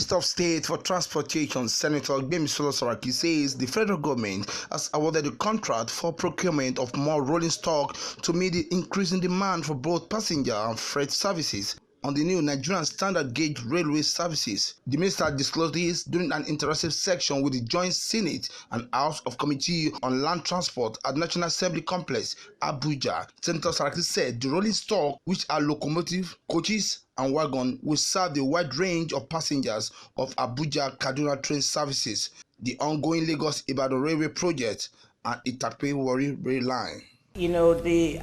Minister of State for Transportation, Senator Gbemisola Saraki, says the federal government has awarded a contract for procurement of more rolling stock to meet the increasing demand for both passenger and freight services on the new Nigerian standard gauge railway services. The minister disclosed this during an interactive section with the Joint Senate and House of Committee on Land Transport at National Assembly Complex, Abuja. Senator Saraki said the rolling stock, which are locomotive, coaches, and wagon, will serve the wide range of passengers of Abuja-Kaduna train services, the ongoing Lagos-Ibadan railway project, and Itape-Warri rail line. You know, the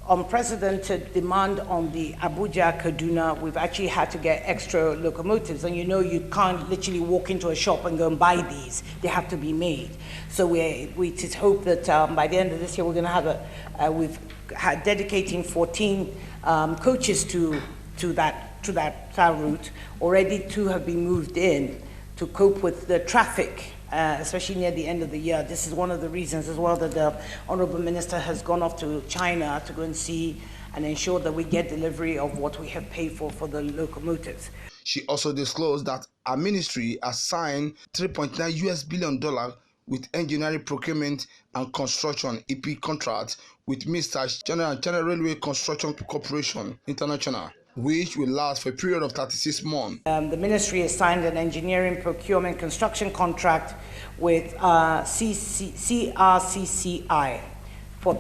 unprecedented demand on the Abuja-Kaduna, we've actually had to get extra locomotives, and you know you can't literally walk into a shop and go and buy these. They have to be made. So we just hope that by the end of this year we're going to have we've had dedicating 14 coaches to that route. Already 2 have been moved in to cope with the traffic, especially near the end of the year. This is one of the reasons as well that the Honorable Minister has gone off to China to go and see and ensure that we get delivery of what we have paid for the locomotives. She also disclosed that her ministry has signed $3.9 billion with Engineering Procurement and Construction EP contract with Mr. General Railway Construction Corporation International, which will last for a period of 36 months. The ministry has signed an engineering procurement construction contract with CRCCI,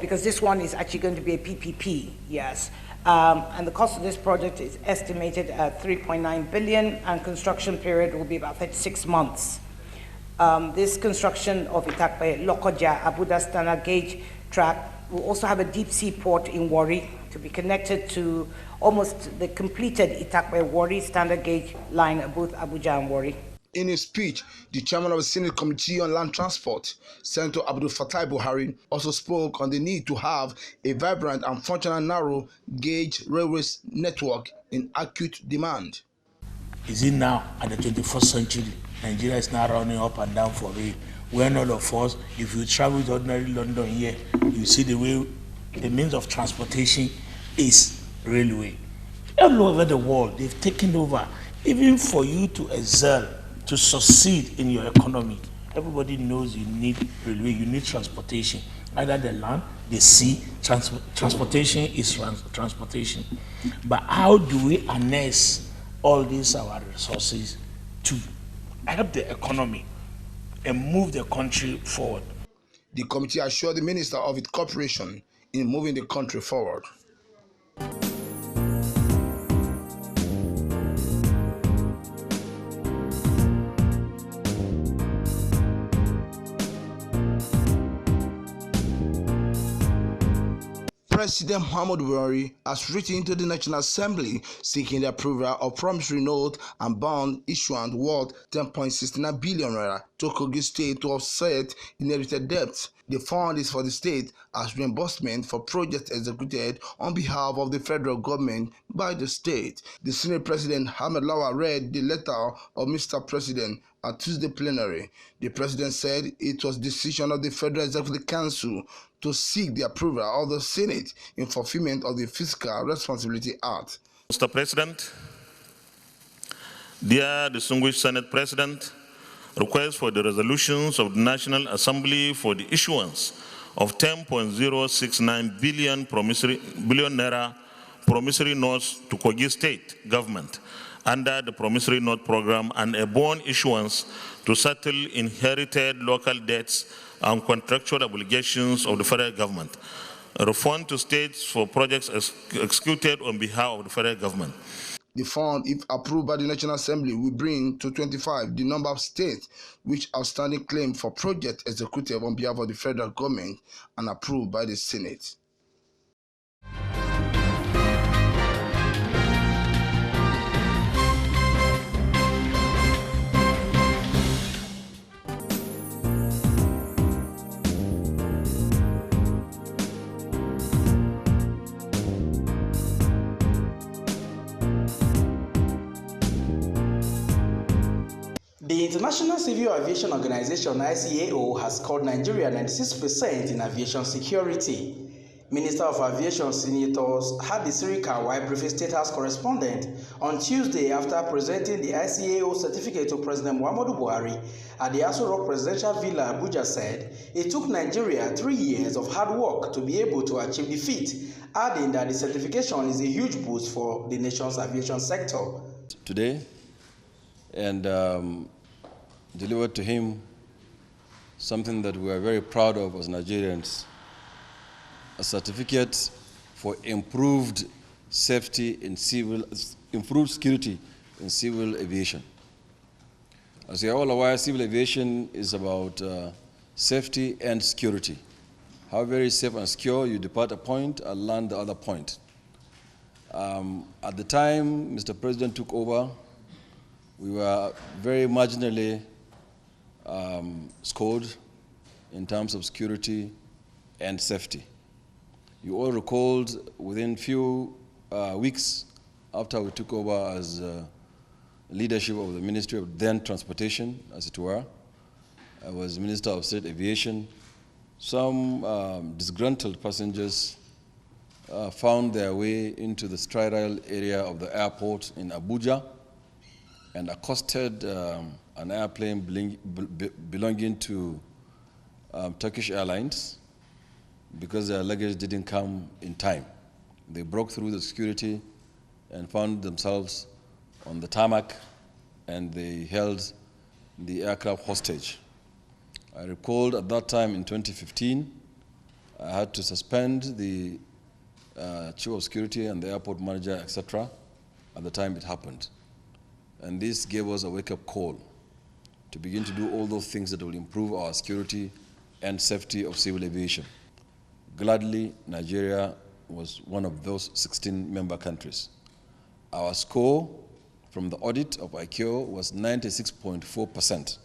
because this one is actually going to be a PPP, yes. And the cost of this project is estimated at 3.9 billion, and construction period will be about 36 months. This construction of Itape Lokoja Abuja standard gauge track will also have a deep sea port in Warri to be connected to almost the completed Itape-Warri standard gauge line of both Abuja and Warri. In his speech, the chairman of the Senate Committee on Land Transport, Senator Abdul Fatai Buhari, also spoke on the need to have a vibrant and functional narrow gauge railways network in acute demand. Is it now at the 21st century? Nigeria is now running up and down for rail. When all of us, if you travel to ordinary London here, you see the way the means of transportation is railway. All over the world, they've taken over. Even for you to excel, to succeed in your economy, everybody knows you need railway, you need transportation. Either the land, the sea, transportation is transportation. But how do we harness all these our resources to help the economy and move the country forward? The committee assured the minister of its cooperation in moving the country forward. President Muhammadu Buhari has written to the National Assembly seeking the approval of promissory note and bond issuance worth 10.69 billion naira to Kogi State to offset inherited debts. The fund is for the state as reimbursement for projects executed on behalf of the federal government by the state. The Senate President Ahmed Lawal read the letter of Mr. President at Tuesday plenary. The President said it was decision of the Federal Executive Council to seek the approval of the Senate in fulfillment of the Fiscal Responsibility Act. Mr. President, dear distinguished Senate President, request for the resolutions of the National Assembly for the issuance of 10.069 billion naira promissory notes to Kogi State government under the promissory note program and a bond issuance to settle inherited local debts and contractual obligations of the federal government. A refund to states for projects executed on behalf of the federal government. The fund, if approved by the National Assembly, will bring to 25 the number of states which outstanding claim for projects executed on behalf of the federal government and approved by the Senate. The International Civil Aviation Organization (ICAO) has scored Nigeria 96% in aviation security. Minister of Aviation Senators Hadi Sirika briefed State House Correspondent on Tuesday after presenting the ICAO certificate to President Muhammadu Buhari at the Aso Rock Presidential Villa, Abuja, said it took Nigeria 3 years of hard work to be able to achieve the feat, adding that the certification is a huge boost for the nation's aviation sector. Today, and delivered to him something that we are very proud of as Nigerians, a certificate for improved safety in improved security in civil aviation. As you are all aware, civil aviation is about safety and security. How very safe and secure you depart a point and land the other point. At the time Mr. President took over, we were very marginally scored in terms of security and safety. You all recalled within few weeks after we took over as leadership of the Ministry of then Transportation, as it were, I was Minister of State Aviation, some disgruntled passengers found their way into the sterile area of the airport in Abuja and accosted an airplane belonging to Turkish Airlines because their luggage didn't come in time. They broke through the security and found themselves on the tarmac, and they held the aircraft hostage. I recalled at that time in 2015, I had to suspend the chief of security and the airport manager, etc., at the time it happened. And this gave us a wake-up call to begin to do all those things that will improve our security and safety of civil aviation. Gladly, Nigeria was one of those 16 member countries. Our score from the audit of ICAO was 96.4%.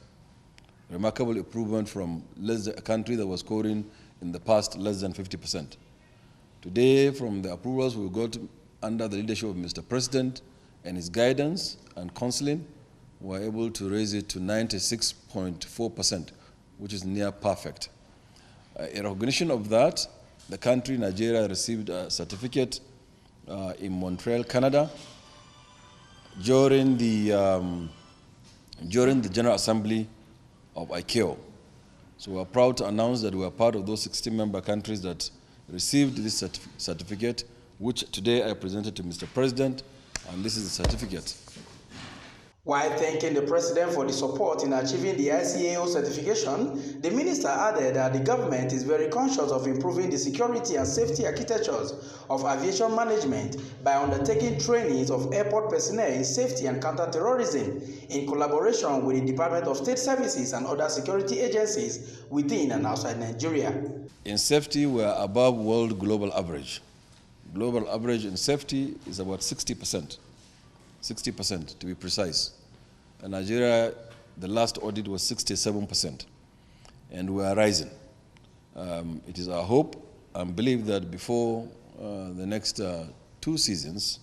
Remarkable improvement from a country that was scoring in the past less than 50%. Today, from the approvals we got under the leadership of Mr. President and his guidance and counseling, we were able to raise it to 96.4%, which is near perfect. In recognition of that, the country, Nigeria, received a certificate in Montreal, Canada, during the General Assembly of ICAO. So we are proud to announce that we are part of those 16 member countries that received this certificate, which today I presented to Mr. President, and this is the certificate. While thanking the President for the support in achieving the ICAO certification, the minister added that the government is very conscious of improving the security and safety architectures of aviation management by undertaking trainings of airport personnel in safety and counter-terrorism in collaboration with the Department of State Services and other security agencies within and outside Nigeria. In safety, we are above world global average. Global average in safety is about 60%. 60% to be precise. In Nigeria, the last audit was 67%, and we are rising. It is our hope and belief that before the next 2 seasons,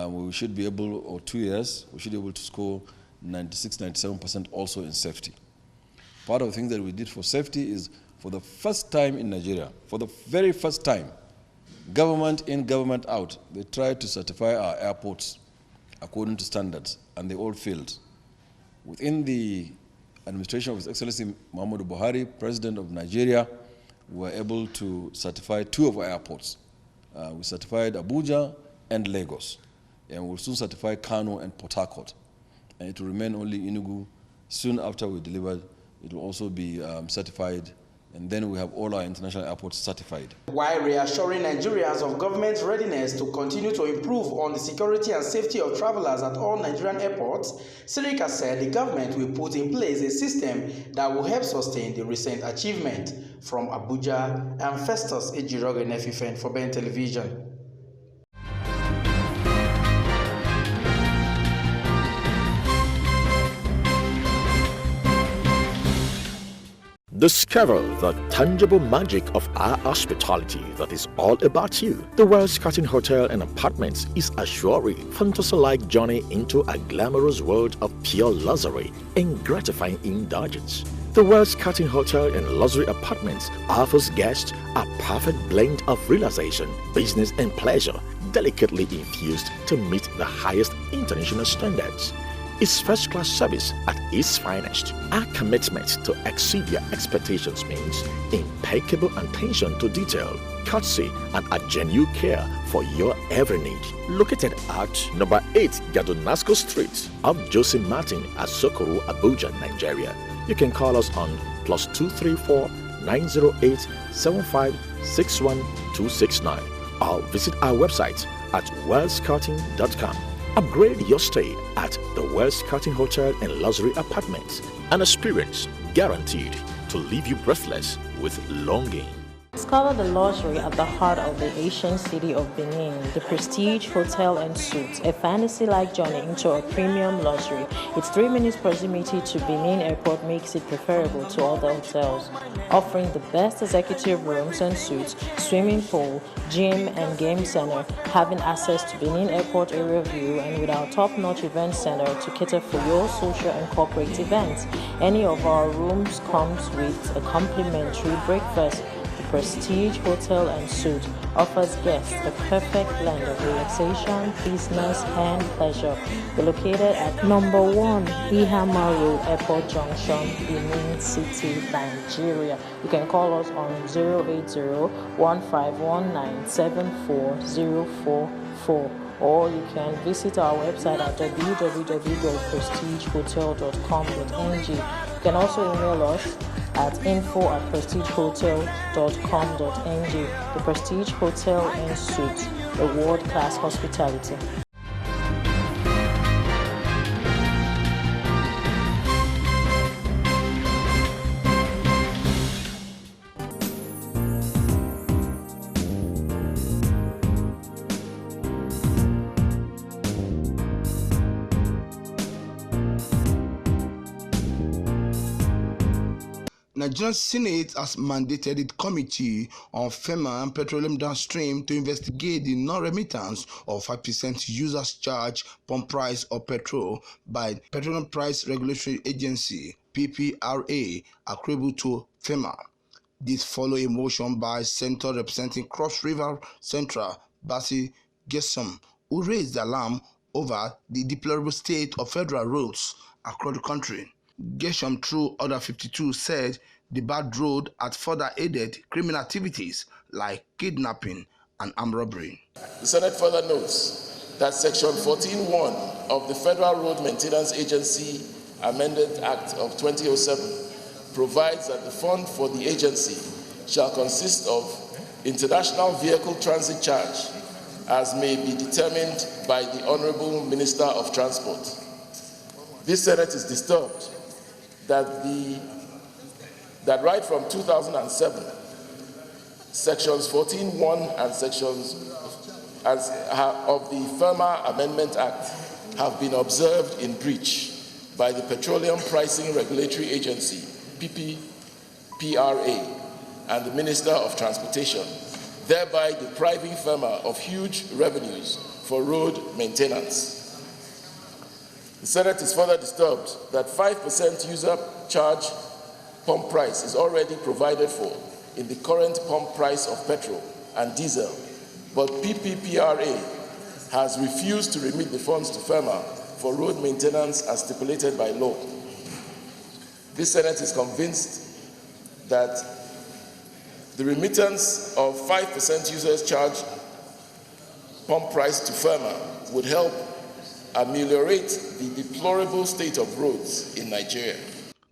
we should be able, or 2 years, we should be able to score 96, 97% also in safety. Part of the things that we did for safety is, for the first time in Nigeria, for the very first time, government in, government out, they tried to certify our airports according to standards, and they all failed. Within the administration of His Excellency Muhammadu Buhari, President of Nigeria, we were able to certify 2 of our airports. We certified Abuja and Lagos, and we'll soon certify Kano and Port Harcourt. And it will remain only Enugu. Soon after we deliver, it will also be certified, and then we have all our international airports certified. While reassuring Nigerians of government's readiness to continue to improve on the security and safety of travelers at all Nigerian airports, Sirika said the government will put in place a system that will help sustain the recent achievement. From Abuja, I'm Festus Ejiroge Nefifen for Ben Television. Discover the tangible magic of our hospitality that is all about you. The Ritz-Carlton Hotel and Apartments is a surely fantasy-like journey into a glamorous world of pure luxury and gratifying indulgence. The Wells-Cutting Hotel and Luxury Apartments offers guests a perfect blend of relaxation, business and pleasure, delicately infused to meet the highest international standards. It's first-class service at its finest. Our commitment to exceed your expectations means impeccable attention to detail, courtesy, and a genuine care for your every need. Located at number 8 Gadonasco Street, off Jose Martin at Sokoru, Abuja, Nigeria. You can call us on +234 908 7561269 or visit our website at wellscutting.com. Upgrade your stay at the Wells-Cutting Hotel and Luxury Apartments, an experience guaranteed to leave you breathless with longing. Discover the luxury at the heart of the ancient city of Benin, the Prestige Hotel and Suites, a fantasy-like journey into a premium luxury. Its 3 minutes proximity to Benin Airport makes it preferable to other hotels, offering the best executive rooms and suites, swimming pool, gym and game center, having access to Benin Airport area view, and with our top-notch event center to cater for your social and corporate events. Any of our rooms comes with a complimentary breakfast. Prestige Hotel and Suites offers guests the perfect blend of relaxation, business, and pleasure. We're located at number 1 Ihama Road, Airport Junction, Benin City, Nigeria. You can call us on 080-1519-74044, or you can visit our website at www.prestigehotel.com.ng. You can also email us at info@prestigehotel.com.ng. The Prestige Hotel and Suites, a world-class hospitality. Nigerian Senate has mandated the Committee on FEMA and Petroleum Downstream to investigate the non-remittance of 5% users charge pump price of petrol by Petroleum Price Regulatory Agency (PPRA) accruable to FEMA. This follows a motion by Senator representing Cross River Central Basi Gessom, who raised the alarm over the deplorable state of federal roads across the country. Gessom, through Order 52, said the bad road had further aided criminal activities like kidnapping and armed robbery. The Senate further notes that Section 14(1) of the Federal Road Maintenance Agency Amended Act of 2007 provides that the fund for the agency shall consist of international vehicle transit charge as may be determined by the Honorable Minister of Transport. This Senate is disturbed that right from 2007, Sections 14(1) and Sections of the FEMA Amendment Act have been observed in breach by the Petroleum Pricing Regulatory Agency, PPRA, and the Minister of Transportation, thereby depriving FEMA of huge revenues for road maintenance. The Senate is further disturbed that 5% user charge pump price is already provided for in the current pump price of petrol and diesel, but PPPRA has refused to remit the funds to FEMA for road maintenance as stipulated by law. This Senate is convinced that the remittance of 5% users charge pump price to FEMA would help ameliorate the deplorable state of roads in Nigeria.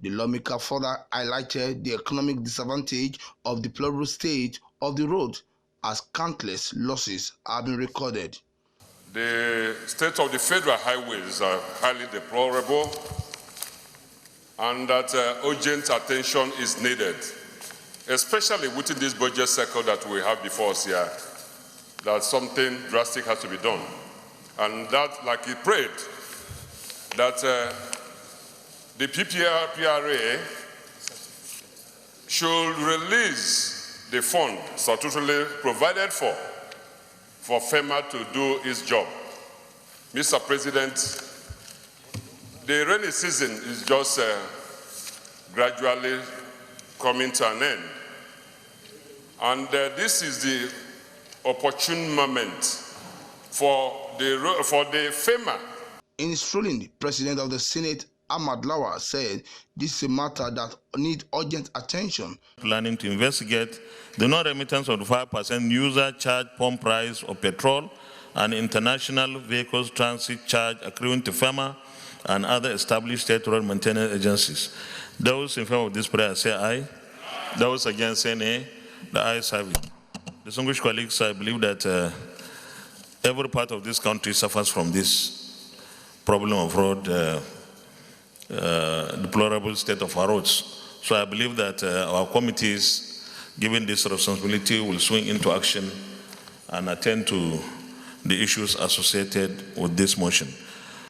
The lawmaker further highlighted the economic disadvantage of the deplorable state of the road as countless losses have been recorded. The state of the federal highways are highly deplorable, and that urgent attention is needed, especially within this budget cycle that we have before us here, that something drastic has to be done. And that, like he prayed, that the PPRA should release the fund statutorily provided for FEMA to do its job. Mr. President, the rainy season is just gradually coming to an end. And this is the opportune moment for the FEMA. In his ruling, the President of the Senate, Ahmad Lawal, said this is a matter that needs urgent attention. Planning to investigate the non-remittance of the 5% user charge pump price of petrol and international vehicles transit charge accruing to FEMA and other established state road maintenance agencies. Those in favor of this prayer say aye. Those against say nay. The ayes have it. Distinguished colleagues, I believe that every part of this country suffers from this problem of road, deplorable state of our roads. So I believe that our committees, given this responsibility, will swing into action and attend to the issues associated with this motion.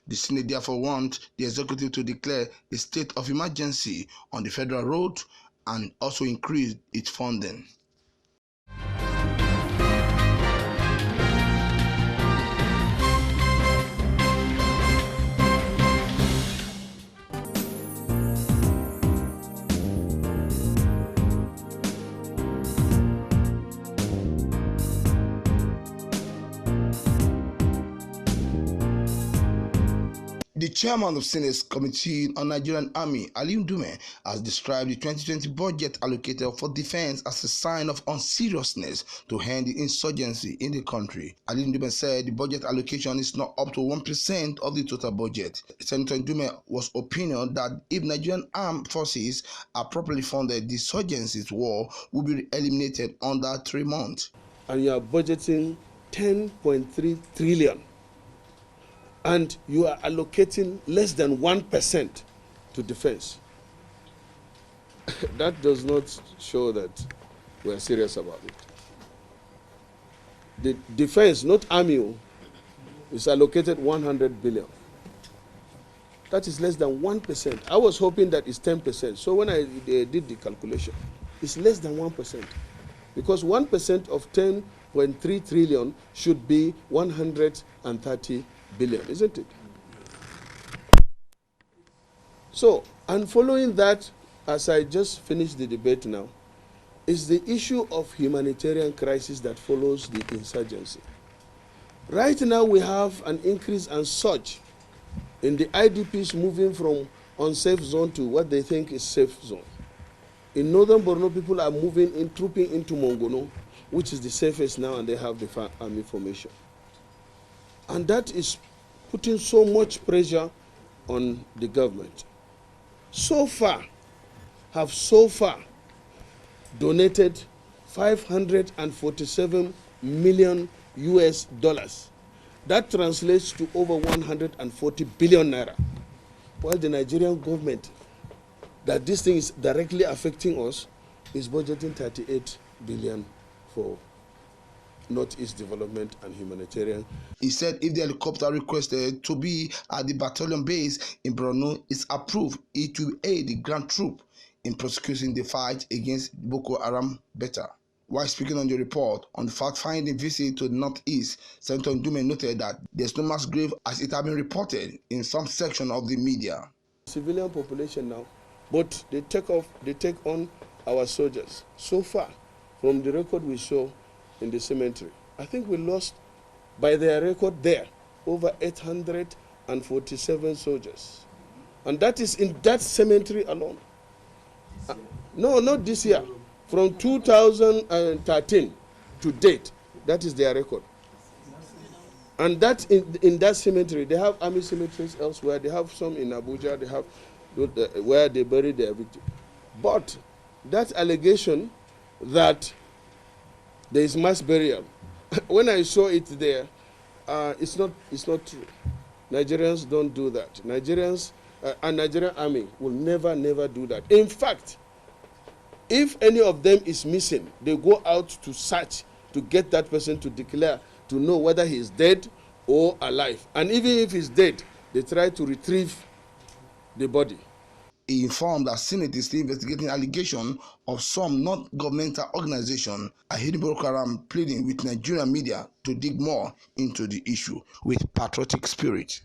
The Senate therefore wants the executive to declare a state of emergency on the federal road and also increase its funding. The chairman of Senate's Committee on Nigerian Army, Aliyu Dume, has described the 2020 budget allocated for defense as a sign of unseriousness to end the insurgency in the country. Aliyu Dume said the budget allocation is not up to 1% of the total budget. Senator Dume was opinion that if Nigerian armed forces are properly funded, the insurgency's war will be eliminated under 3 months. And you are budgeting 10.3 trillion. And you are allocating less than 1% to defense. That does not show that we are serious about it. The defense, not army, is allocated 100 billion. That is less than 1%. I was hoping that it's 10%. So when I did the calculation, it's less than 1%. Because 1% of 10.3 trillion should be 130 billion, isn't it? So, and following that, as I just finished the debate now, is the issue of humanitarian crisis that follows the insurgency. Right now we have an increase and surge in the IDPs moving from unsafe zone to what they think is safe zone. In northern Borno, people are moving in, trooping into Mongono, which is the safest now, and they have the army formation. And that is putting so much pressure on the government. So far donated $547 million US. That translates to over 140 billion naira. While the Nigerian government, that this thing is directly affecting us, is budgeting 38 billion for Northeast development and humanitarian. He said if the helicopter requested to be at the battalion base in Borno is approved, it will aid the ground troop in prosecuting the fight against Boko Haram better. While speaking on the report on the fact-finding visit to the Northeast, Senator Dume noted that there's no mass grave as it has been reported in some section of the media. Civilian population now, but they take on our soldiers. So far, from the record we saw in the cemetery, I think we lost, by their record there, over 847 soldiers. And that is in that cemetery alone. No, not this year. From 2013 to date, that is their record. And that in that cemetery, they have army cemeteries elsewhere. They have some in Abuja. They have where they bury their victims. But that allegation that there is mass burial, when I saw it there, it's not true. Nigerians don't do that. Nigerians and Nigerian army will never do that. In fact, if any of them is missing, they go out to search to get that person to declare, to know whether he is dead or alive. And even if he's dead, they try to retrieve the body. He informed that Senate is still investigating allegations of some non-governmental organizations ahead of Boko Haram, pleading with Nigerian media to dig more into the issue with patriotic spirit.